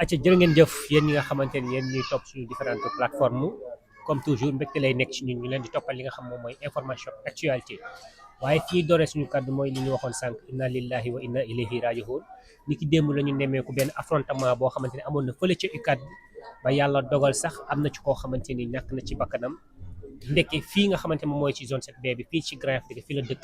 acca jërë ngeen jëf yéen ñi nga xamante ni yéen ñuy topp suñu différentes plateformes comme toujours mbégte lay nekk ci ñun ñu leen di toppal li nga xam moom mooy information actualité waaye fii dooree suñu kàddu mooy li ñu waxoon sànq inna lillahi wa inna ilayhi raji'un ni ki démb la ñu nemmeeku benn affrontement boo xamante ne amoon na fële ca UCAD ba yàlla dogal sax am na ci koo xamante ni ñàkk na ci bakkanam ndekke fii nga xamante moom mooy ci zone 7B bi fii ci Grand Yoff bi fii la dëkk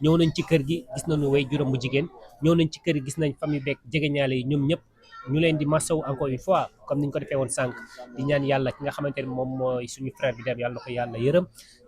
ñëw nañ ci kër gi gis nañu way juróom bu jigéen ñëw nañ ci kër gi gis nañ famille beeg jegeñaale yi ñoom ñëpp ñu leen di masawu encore une fois comme niñ ko defee woon sànq di ñaan yàlla ki nga xamante ne moom mooy suñu frère bi dem yàlla na ko yàlla yërëm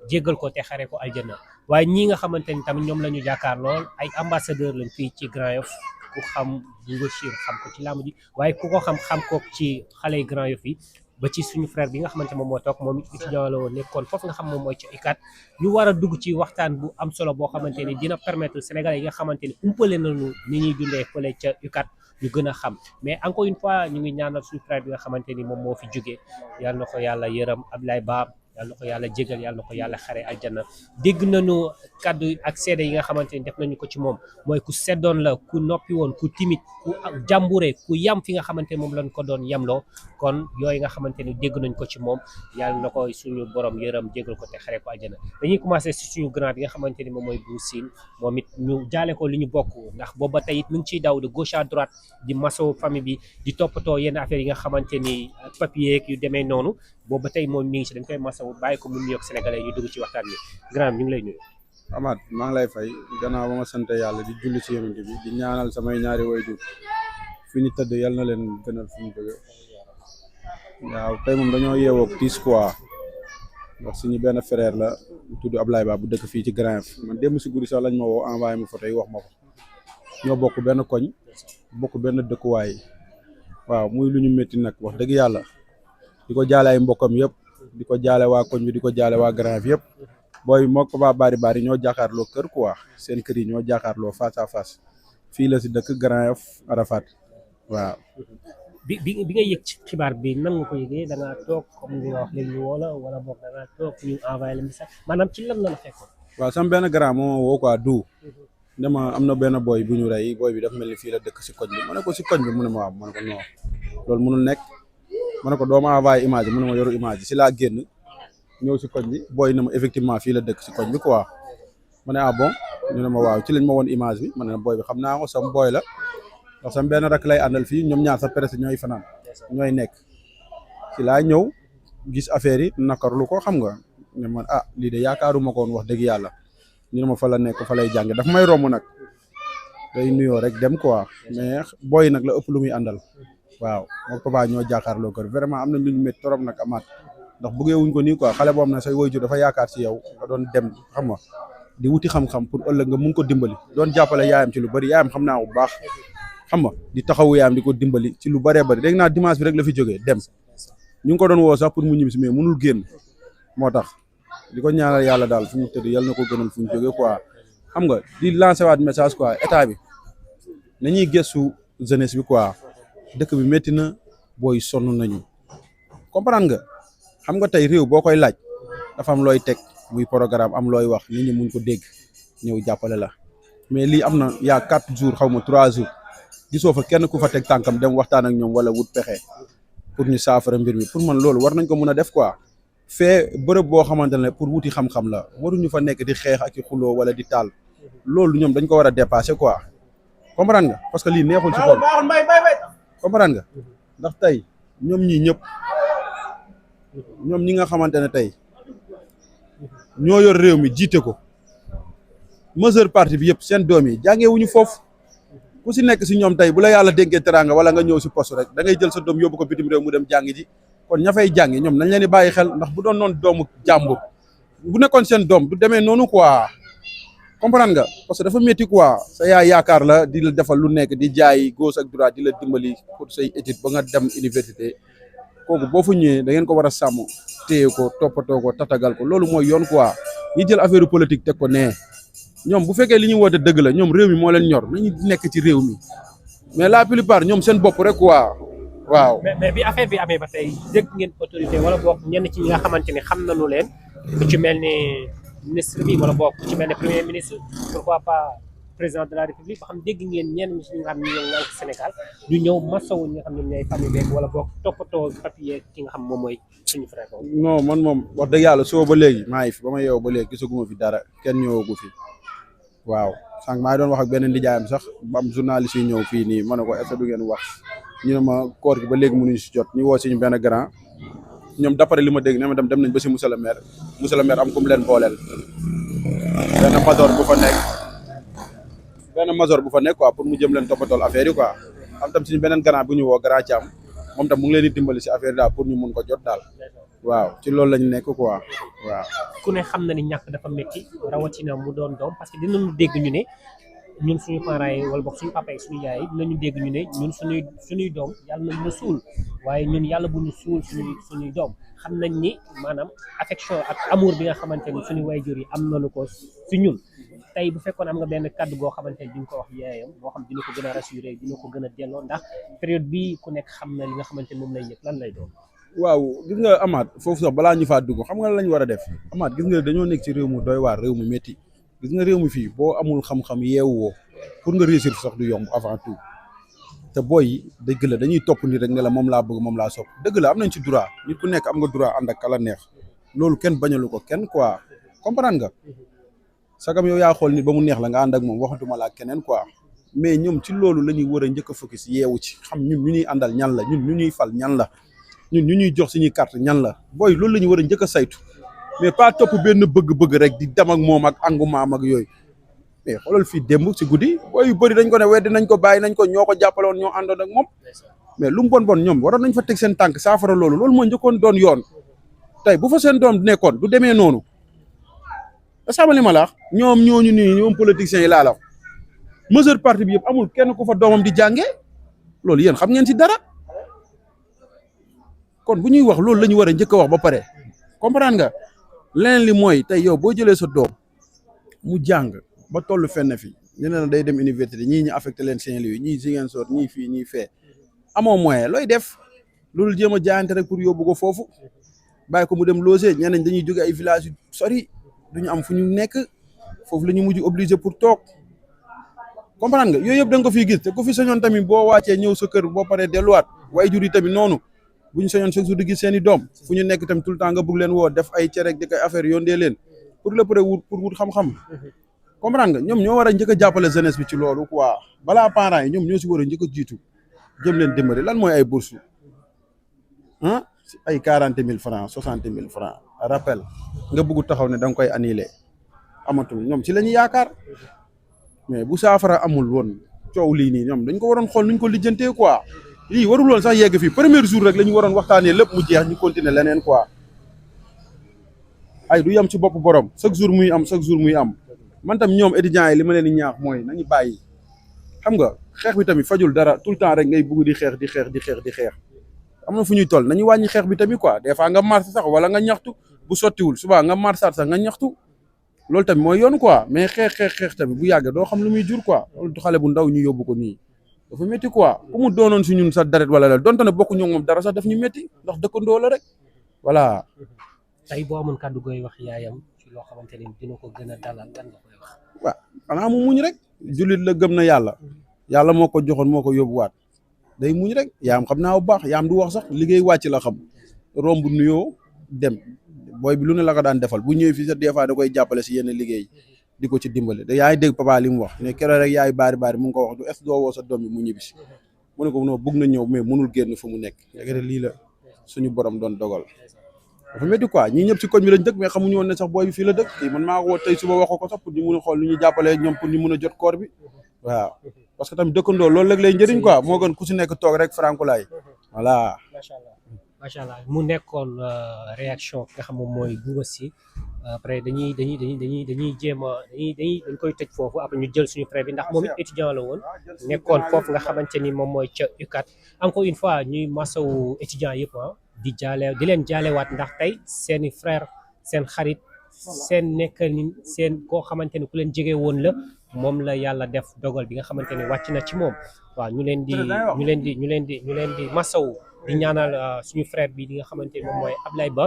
jéggal ko te xare ko aljana waaye ñii nga xamante ni tamit ñoom la ñu jàkkaar lool ay ambassadeur lañ fii ci Grand Yoff ku xam Bouba Chir xam ko ci làmb ji waaye ku ko xam ko ci xale yi Grand Yoff yi ba ci suñu frère bi nga xamante moom moo toog moom étudiant la woon nekkoon foofu nga xam moom mooy ci UCAD ñu war a dugg ci waxtaan bu am solo boo xamante ni dina permettre Sénégalais yi nga xamante ni umpale nañu ni ñuy dundee fële ca UCAD ñu gën a xam mais encore une fois ñu ngi ñaanal suñu frère bi nga xamante ni moom moo fi jógee yàlla na ko yàlla yërëm Abdoulaye Ba yàlla na ko yàlla jégal yàlla na ko yàlla xare aljana dégg nañu kaddu ak seede yi nga xamante ni def nañu ko ci moom mooy ku seddoon la ku noppi woon ku timide ku jàmbure ku yam fi nga xamante ni moom lañ ko doon yamloo kon yooyu nga xamante ni dégg nañ ko ci moom yàlla na ko suñu borom yërëm jégal ko te xare ko aljana dañuy commencé si suñu grand bi nga xamante ni moom mooy Bou Sine moom it ñu jaale ko li ñu bokk ndax booba tey it mu ngi ciy daw de gauche à droite di maso famille bi di toppatoo yenn affaires yi nga xamante ni papier yu demee noonu booba tey moom mi ngi si dañ koy masawu bàyyi ko mu nuyoog sénégalais ñu dugg ci waxtaan bi grand ñu ngi lay nuyu. Amath maa ngi lay fay gannaaw ba ma sant yàlla di julli ci yonent bi di ñaanal samay ñaari waajur fi ñu tëdd yal na leen gënal fi ñu jóge waaw tey moom dañoo yeewoo ak tiis quoi ndax suñu benn frère la tudd Ablaye Ba bu dëkk fii ci Grand Yoff man démb si guddi sax lañ ma woo envoyé ma photo yi wax ma ko ñoo bokk benn koñ bokk benn dëkkuwaay waaw muy lu ñu métti nag wax dëgg yàlla di ko jaale ay mbokkam yëpp di ko jaale waa koñ bi di ko jaale waa Grand Yoff yëpp booy moo ko ba bari ñoo jàkkaarloo kër quoi seen kër yi ñoo jàkkaarloo face à face fii la si dëkk Grand Yoff Arafat waaw. bi nga yëg ci xibaar bi nan nga ko yëgee da ngaa toog comme li nga wax léegi ñu woo la wala boog da ngaa toog ñu envoyé la message maanaam ci lan la la fekkoon. waaw sama benn grand moo woo quoi du ne ma am na benn booy bu ñu rey booy bi dafa mel ni fii la dëkk si koñ bi ma ne ko si koñ bi mu ne ma waaw ma ne ko non loolu mënul nekk ma ne ko doo ma envoyé image mu ne ma yoru image si laa génn ñëw si koñ bi booy na ma effectivement fii la dëkk si koñ bi quoi ma ne ah bon ñu ne ma waaw ci lañ ma woon image bi ma ne booy bi xam naa ko sam booy la ndax sam benn rak lay àndal fii ñoom ñaar sa presse ñooy fanaan ñooy nekk ci laa ñëw gis affaire yi nakarlu ko xam nga ne man ah lii de yaakaaruma ko woon wax dëgg yàlla ñu ne ma fa la nekk fa lay jàng daf may romb nag day nuyoo rek dem quoi mais booy nag la ëpp lu muy àndal waaw moo papa ñoo jàkkaarloo kër vraiment am na lu ñu métti trop nag Amath ndax bëggee wuñ ko nii quoi xale boo xam ne say waajur dafa yaakaar ci yow nga doon dem xam nga di wuti xam-xam pour ëllëg nga mun ko dimbali doon jàppale yaayam ci lu bëri yaayam xam naa bu baax xam nga di taxawu yaayam di ko dimbali ci lu bëree bëri dégg naa dimanche bi rek la fi jógee dem ñu ngi ko doon woo sax pour mu ñibbi si mais mënul génn moo tax di ko ñaanal yàlla daal fu mu tëdd yàlla na ko gënal fu ñu jógee quoi xam nga di lancer waat message quoi état bi nañuy gëstu jeunesse bi quoi dëkk bi métti na booy sonn nañu comprendre nga xam nga tey réew boo koy laaj dafa am looy teg muy programme am looy wax nit ñi muñ ko dégg ñëw jàppale la mais lii am na yaa 4 jours xaw ma 3 jours gisoo fa kenn ku fa teg tànkam dem waxtaan ak ñoom wala wut pexe pour ñu saafara mbir mi pour man loolu war nañ ko mën a def quoi fee bërëb boo xamante ne pour wuti xam-xam la waruñu fa nekk di xeex ak i xuloo wala di taal loolu ñoom dañ ko war a dépasser quoi comprendre nga parce que lii neexul ci xol comprendre nga ndax tey ñoom ñii ñëpp ñoom ñi nga xamante ne tey ñoo yor réew mi jiite ko majeure partie bi yëpp seen doom yi jàngee wuñu foofu ku si nekk si ñoom tey bu la yàlla dénkee teraanga wala nga ñëw si poste rek da ngay jël sa doom yóbbu ko bitim réew mu dem jàngi ji kon ña fay jàngi ñoom nañ leen di bàyyi xel ndax bu doon noonu doomu jàmbur bu nekkoon seen doom du demee noonu quoi comprendre nga parce que dafa métti quoi sa yaay yaakaar la di la defal lu nekk di jaay gauche ak droite di la dimbali pour say étude ba nga dem université kooku boo fa ñëwee da ngeen ko war a sàmm téye ko toppatoo ko tatagal ko loolu mooy yoon quoi ñi jël affaire politique teg ko nee ñoom bu fekkee li ñuy woote dëgg la ñoom réew mi moo leen ñor nañu nekk ci réew mi mais la plupart ñoom seen bopp rek quoi waaw. mais bi affaire bi amee ba tey dégg ngeen autorité wala boog ñenn ci ñi nga xamante ni xam nañu leen ku ci mel ni ministre bi wala boog ku ci mel ne premier ministre pourquoi pas président de la république ba xam dégg ngeen ñenn ñi nga xam ne ñoo ngànk Sénégal ñu ñëw masawu ñi nga xam ne ñooy famille beeg wala boog toppatoo papier ki nga xam moom mooy suñu frère boobu. non man moom wax dëgg yàlla soo ba léegi maa ngi fi ba ma yeewu ba léegi gisaguma fi dara kenn ñëwagu fi waaw sànq maa ngi doon wax ak beneen nijaayam sax ba am journaliste yi ñëw fii nii ma ne ko est-ce que du ngeen wax ñu ne ma koor gi ba léegi mënuñu si jot ñu woo si ñu benn grand ñoom d'après li ma dégg ne ma dem nañ ba si monsieur le maire am ku mu leen booleel benn major bu fa nekk quoi pour mu jëm leen toppatool affaire yi quoi am tam suñu beneen grand bu ñu woo grand Thiam moom tam mu ngi leen di dimbali si affaire daal pour ñu mun ko jot daal waaw ci loolu lañu nekk quoi waaw. ku ne xam na ni ñàkk dafa métti rawatina mu doon doom parce que dinañu dégg ñu ne ñun suñu parents yi wala boog suñu papa yi suñu yaay yi dinañu dégg ñu ne ñun suñuy doom yàlla nañ la suul waaye ñun yàlla bu ñu suul suñuy doom xam nañ ni maanaam affection ak amour bi nga xamante ni suñu waajur yi am nañu ko si ñun. tey bu fekkoon am nga benn kàddu goo xamante ni di nga ko wax yaayam boo xam dina ko gën a rassuré dina ko gën a delloo ndax période bii ku nekk xam na li nga xamante ni moom lay yëg lan lay doon. waaw gis nga Amath foofu sax balaa ñu faa dugg xam nga lan lañ war a def Amath gis nga dañoo nekk ci réew mu doy waar réew mu métti gis nga réew mi fii boo amul xam-xam yeewoo pour nga réussir sax du yomb avant tout te booy yi dëgg la dañuy topp nit rek ne la moom laa bëgg moom laa sopp dëgg la am nañ ci droit nit ku nekk am nga droit ànd ak kala neex loolu kenn bañalu ko kenn quoi comprendre nga sagam yow yaa xool nit ba mu neex la nga ànd ak moom waxatuma la ak keneen quoi mais ñoom ci loolu la ñuy war a njëkk a focus yeewu ci xam ñun ñu ñuy àndal ñan la ñun ñu ñuy fal ñan la ñun ñu ñuy jox suñuy carte ñan la booy loolu la ñu war a njëkk a saytu mais pas topp benn bëgg-bëgg rek di dem ak moom ak engouement ak yooyu mais xoolal fii démb si guddi booy yu bëri dañ ko ne weddi nañ ko bàyyi nañ ko ñoo ko jàppale woon ñoo àndoon ak moom mais lu mu bon ñoom waroon nañ fa teg seen tànk saafara loolu moo njëkkoon doon yoon tey bu fa seen doom nekkoon du demee noonu sabali ma la ñoom ñooñu nii ñoom politiciens yi laa la majeure partie bi yëpp amul kenn ku fa doomam di jànge loolu yéen xam ngeen si dara kon bu ñuy wax loolu la ñu war a njëkk a wax ba pare comprendre nga leneen li mooy tey yow boo jëlee sa doom mu jàng ba toll fenn fi ñu ne la day dem université ñii ñu affecté leen Saint-Louis ñii Ziguinchor ñii fii ñii fee amoo moyen looy def loolu jéem a jaayante rek pour yóbbu ko foofu bàyyi ko mu dem loger ñeneen dañuy jóge ay village yu sori duñu am fu ñu nekk foofu la ñu mujj obligé pour toog comprendre nga yooyu yëpp da nga ko fiy gis te ku fi sañoon tamit boo wàccee ñëw sa kër boo paree delluwaat waaye jur yi tamit noonu bu ñu sañoon chaque jour di gis seen i doom fu ñu nekk tamit tout le temps nga bëgg leen woo def ay cere di koy affaire yóndee leen pour le pré wut pour wut xam-xam comprendre nga ñoom ñoo war a njëkk a jàppale jeunesse bi ci loolu quoi balaa parents yi ñoom ñoo si war a njëkk a jiitu jëm leen dimbali lan mooy ay bourse ah ay 40 000 francs 60 000 francs rappel nga bëgg taxaw ne da nga koy annuler amatul ñoom ci la ñu yaakaar mais bu saafara amul woon coow lii nii ñoom dañ ko waroon xool nuñ ko lijjantee quoi lii warul woon sax yegg fii premier jour rek la ñu waroon waxtaanee lépp mu jeex ñu continuer leneen quoi ay du yem ci bopp borom chaque jour muy am man tam ñoom étudiants yi li ma leen di ñaax mooy nañu bàyyi xam nga xeex bi tamit fajul dara tout le temps rek ngay bëgg di xeex am na fu ñuy toll nañu wàññi xeex bi tamit quoi des fois nga marche sax wala nga ñaxtu bu sottiwul suba nga marchaat sax nga ñaxtu loolu tamit mooy yoon quoi mais xeex tamit bu yàgg doo xam lu muy jur quoi loolu xale bu ndaw ñu yóbbu ko nii dafa métti quoi ku mu doonoon si ñun sa deret wala la donte ne bokku ñoo moom dara sax daf ñu métti ndax dëkkandoo la rek voilà. tey boo amoon kàddu gooy wax yaayam ci loo xamante ni dina ko gën a dalal lan nga koy wax. waaw xanaa mu muñ rek jullit la gëm na yàlla moo ko joxoon moo ko yóbbuwaat day muñ rek yaam xam naa bu baax yaam du wax sax liggéey wàcc la xam romb nuyoo dem booy bi lu ne la ko daan defal bu ñëwee fii sax des fois da koy jàppale si yenn liggéey di ko ci dimbale da yaay dégg papa li mu wax ne keroog rek yaay baari mu ngi ko wax du est doo woo sa doom bi mu ñibbisi mu ne ko non bëgg na ñëw mais mënul génn fu mu nekk léegi lii la suñu borom doon dogal dafa métti quoi ñii ñëpp ci koñ bi lañ dëkk mais xamuñu woon ne sax booy bi fii la dëkk kii man maa ko woo tey suba wax ko sax pour ñu mun a xool lu ñu jàppalee ñoom pour ñu mun a jot koor bi waaw parce que tamit dëkkandoo loolu rek lay njëriñ quoi moo gën ku si nekk toog rek frankulaay voilà. macha allah mu nekkoon réaction nga xam moom mooy Bouba Sy après dañuy jéem a dañ koy tëj foofu après ñu jël suñu frère bi ndax moom it étudiant la woon nekkoon foofu nga xamante ni moom mooy ca UCAD encore une fois ñuy masawu étudiant yëpp di leen jaalewaat ndax tey seeni frère seen xarit seen nekkalin seen koo xamante ni ku leen jege woon la moom la yàlla def dogal bi nga xamante ni wàcc na ci moom waaw ñu leen di masawu di ñaanal suñu frère bi di nga xamante ni moom mooy Ablaye Ba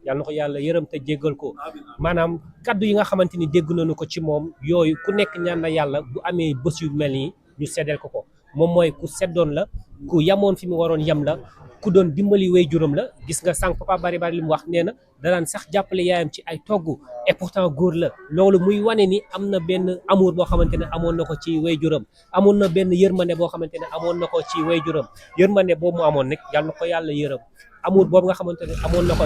yàlla na ko yàlla yërëm te jéggal ko maanaam kaddu yi nga xamante ni dégg nañu ko ci moom yooyu ku nekk ñaan na yàlla bu amee bés yu mel nii ñu seddeel ko moom mooy ku seddoon la ku yamoon fi mu waroon yam la ku doon dimbali way juróom la gis nga sànq papa bari li mu wax nee na danaan sax jàppale yaayam ci ay togg et pourtant góor la loolu muy wane ni am na benn amour boo xamante ne amoon na ko ci way juróom amoon na benn yërmande boo xamante ne amoon na ko ci way juróom yërmande boobu mu amoon nag yàlla na ko yàlla yërëm amour boobu nga xamante ne amoon na ko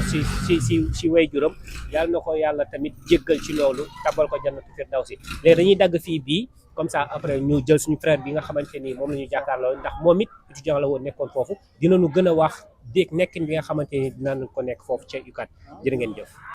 ci way juróom yàlla na ko yàlla tamit jéggal ci loolu tabal ko jannatu firdawsi léegi dañuy dagg fii bii comme ça après ñu jël suñu frère bi nga xamante ni moom la ñu jàkkaarloo ndax moom it étudiant la woon nekkoon foofu dinañu gën a wax dégg nekkin bi nga xamante ni dinañ ko nekk foofu ca UCAD jërë ngeen jëf